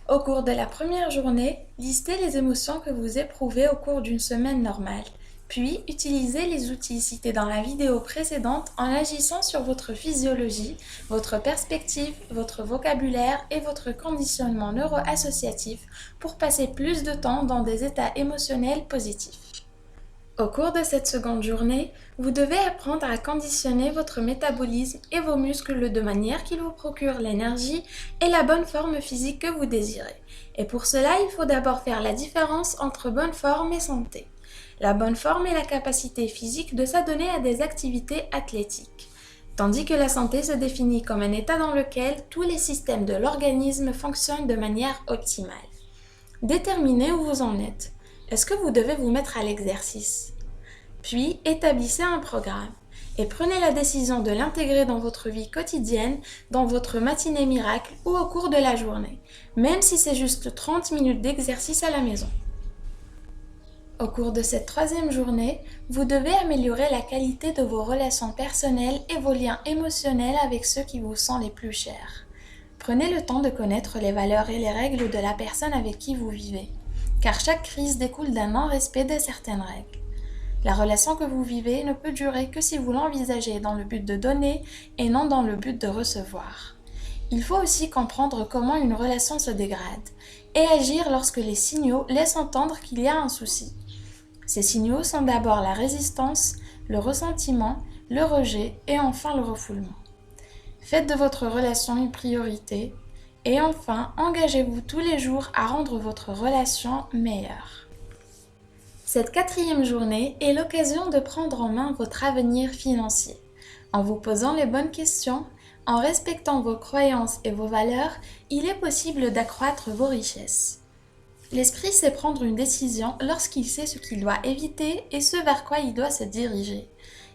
Au cours de la première journée, listez les émotions que vous éprouvez au cours d'une semaine normale, puis utilisez les outils cités dans la vidéo précédente en agissant sur votre physiologie, votre perspective, votre vocabulaire et votre conditionnement neuro-associatif pour passer plus de temps dans des états émotionnels positifs. Au cours de cette seconde journée, vous devez apprendre à conditionner votre métabolisme et vos muscles de manière qu'ils vous procurent l'énergie et la bonne forme physique que vous désirez. Et pour cela, il faut d'abord faire la différence entre bonne forme et santé. La bonne forme est la capacité physique de s'adonner à des activités athlétiques, tandis que la santé se définit comme un état dans lequel tous les systèmes de l'organisme fonctionnent de manière optimale. Déterminez où vous en êtes. Est-ce que vous devez vous mettre à l'exercice? Puis, établissez un programme et prenez la décision de l'intégrer dans votre vie quotidienne, dans votre matinée miracle ou au cours de la journée, même si c'est juste 30 minutes d'exercice à la maison. Au cours de cette troisième journée, vous devez améliorer la qualité de vos relations personnelles et vos liens émotionnels avec ceux qui vous sont les plus chers. Prenez le temps de connaître les valeurs et les règles de la personne avec qui vous vivez, car chaque crise découle d'un non-respect de certaines règles. La relation que vous vivez ne peut durer que si vous l'envisagez dans le but de donner et non dans le but de recevoir. Il faut aussi comprendre comment une relation se dégrade et agir lorsque les signaux laissent entendre qu'il y a un souci. Ces signaux sont d'abord la résistance, le ressentiment, le rejet et enfin le refoulement. Faites de votre relation une priorité et enfin engagez-vous tous les jours à rendre votre relation meilleure. Cette quatrième journée est l'occasion de prendre en main votre avenir financier. En vous posant les bonnes questions, en respectant vos croyances et vos valeurs, il est possible d'accroître vos richesses. L'esprit sait prendre une décision lorsqu'il sait ce qu'il doit éviter et ce vers quoi il doit se diriger.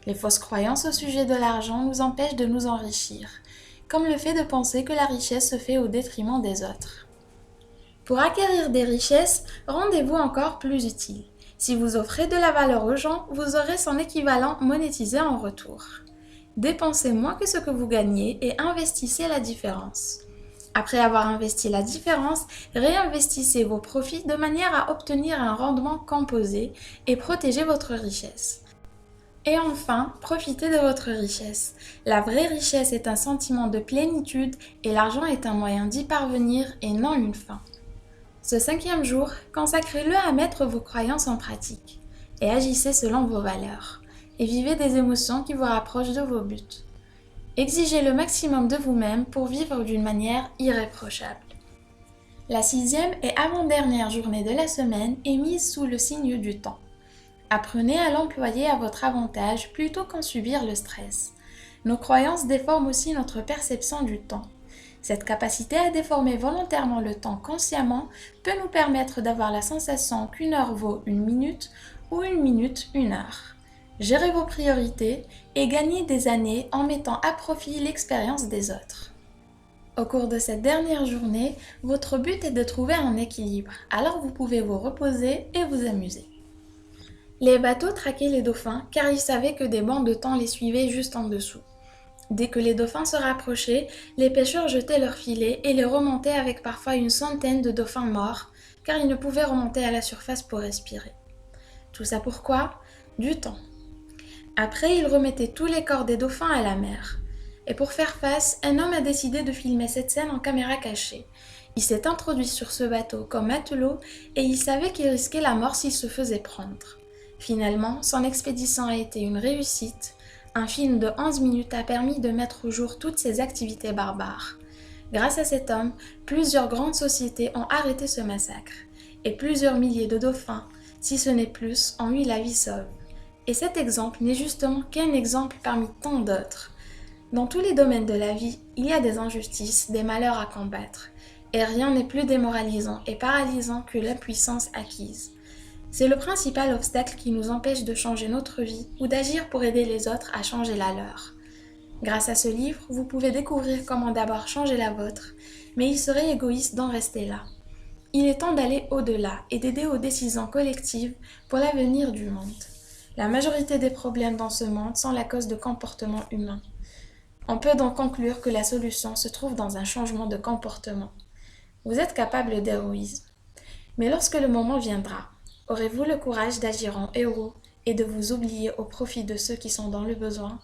Les fausses croyances au sujet de l'argent nous empêchent de nous enrichir, comme le fait de penser que la richesse se fait au détriment des autres. Pour acquérir des richesses, rendez-vous encore plus utile. Si vous offrez de la valeur aux gens, vous aurez son équivalent monétisé en retour. Dépensez moins que ce que vous gagnez et investissez la différence. Après avoir investi la différence, réinvestissez vos profits de manière à obtenir un rendement composé et protéger votre richesse. Et enfin, profitez de votre richesse. La vraie richesse est un sentiment de plénitude et l'argent est un moyen d'y parvenir et non une fin. Ce cinquième jour, consacrez-le à mettre vos croyances en pratique et agissez selon vos valeurs et vivez des émotions qui vous rapprochent de vos buts. Exigez le maximum de vous-même pour vivre d'une manière irréprochable. La sixième et avant-dernière journée de la semaine est mise sous le signe du temps. Apprenez à l'employer à votre avantage plutôt qu'en subir le stress. Nos croyances déforment aussi notre perception du temps. Cette capacité à déformer volontairement le temps consciemment peut nous permettre d'avoir la sensation qu'une heure vaut une minute ou une minute une heure. Gérez vos priorités et gagnez des années en mettant à profit l'expérience des autres. Au cours de cette dernière journée, votre but est de trouver un équilibre, alors vous pouvez vous reposer et vous amuser. Les bateaux traquaient les dauphins car ils savaient que des bancs de thon les suivaient juste en dessous. Dès que les dauphins se rapprochaient, les pêcheurs jetaient leurs filets et les remontaient avec parfois une centaine de dauphins morts, car ils ne pouvaient remonter à la surface pour respirer. Tout ça pourquoi? Du temps. Après, ils remettaient tous les corps des dauphins à la mer. Et pour faire face, un homme a décidé de filmer cette scène en caméra cachée. Il s'est introduit sur ce bateau comme matelot et il savait qu'il risquait la mort s'il se faisait prendre. Finalement, son expédition a été une réussite. Un film de 11 minutes a permis de mettre au jour toutes ces activités barbares. Grâce à cet homme, plusieurs grandes sociétés ont arrêté ce massacre. Et plusieurs milliers de dauphins, si ce n'est plus, ont eu la vie sauve. Et cet exemple n'est justement qu'un exemple parmi tant d'autres. Dans tous les domaines de la vie, il y a des injustices, des malheurs à combattre. Et rien n'est plus démoralisant et paralysant que l'impuissance acquise. C'est le principal obstacle qui nous empêche de changer notre vie ou d'agir pour aider les autres à changer la leur. Grâce à ce livre, vous pouvez découvrir comment d'abord changer la vôtre, mais il serait égoïste d'en rester là. Il est temps d'aller au-delà et d'aider aux décisions collectives pour l'avenir du monde. La majorité des problèmes dans ce monde sont la cause de comportements humains. On peut donc conclure que la solution se trouve dans un changement de comportement. Vous êtes capable d'héroïsme. Mais lorsque le moment viendra, aurez-vous le courage d'agir en héros et de vous oublier au profit de ceux qui sont dans le besoin?